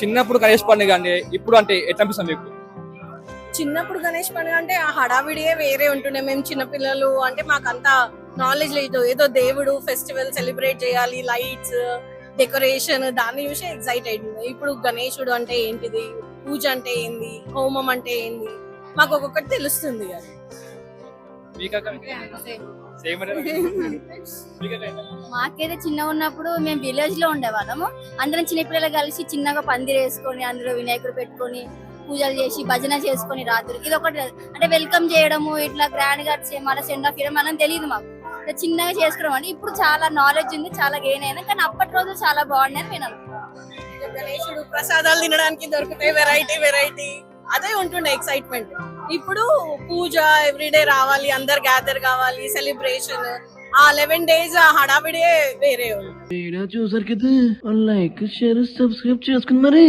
చిన్నప్పుడు గణేష్ పండుగ అండి, ఇప్పుడు అంటే ఎట్లా అనిపిస్తుంది మీకు? చిన్నప్పుడు గణేష్ పండుగ అంటే ఆ హడావిడియే వేరే ఉంటుండే. మేము చిన్నపిల్లలు అంటే మాకంతా నాలెడ్జ్ లేదు. ఏదో దేవుడు ఫెస్టివల్ సెలబ్రేట్ చేయాలి, లైట్స్ డెకరేషన్ దాన్ని చూసి ఎక్సైట్ అయింది. ఇప్పుడు గణేశుడు అంటే ఏంటిది, పూజ అంటే ఏంది, హోమం అంటే ఏంది, మాకు ఒక్కొక్కటి తెలుస్తుంది. అది మీకక్క? సేమ్ అంటే మీకక్క? మాకైతే చిన్నగా ఉన్నప్పుడు మేము విలేజ్ లో ఉండేవాళ్ళము. అందరం చిన్నపిల్లలు కలిసి చిన్నగా పందిరి వేసుకొని అందులో వినాయకుడు పెట్టుకొని పూజలు చేసి భజన చేసుకొని రాత్రి ఇది ఒకటి అంటే వెల్కమ్ చేయడము, ఇట్లా గ్రాండ్ గా మన సెండ్ ఆఫ్ చేయడం మనం తెలియదు. మాకు ఇట్లా చిన్నగా చేసుకోవడం అంటే ఇప్పుడు చాలా నాలెడ్జ్ ఉంది, చాలా గెయిన్ అయినా. కానీ అప్పటి రోజు చాలా బాగుండేది నేను అనుకుంటున్నాను. గణేశుడు ప్రసాదాలు తినడానికి దొరుకుతాయి, వెరైటీ వెరైటీ, అదే ఉంటుండే ఎక్సైట్మెంట్. ఇప్పుడు పూజ ఎవ్రీడే రావాలి, అందరు గ్యాదర్ కావాలి, సెలబ్రేషన్ ఆ 11 days ఆ హడావిడే వేరే ఉంది. వీడియో చూసారు కదా, లైక్ షేర్ సబ్స్క్రైబ్ చేసుకుని మరి.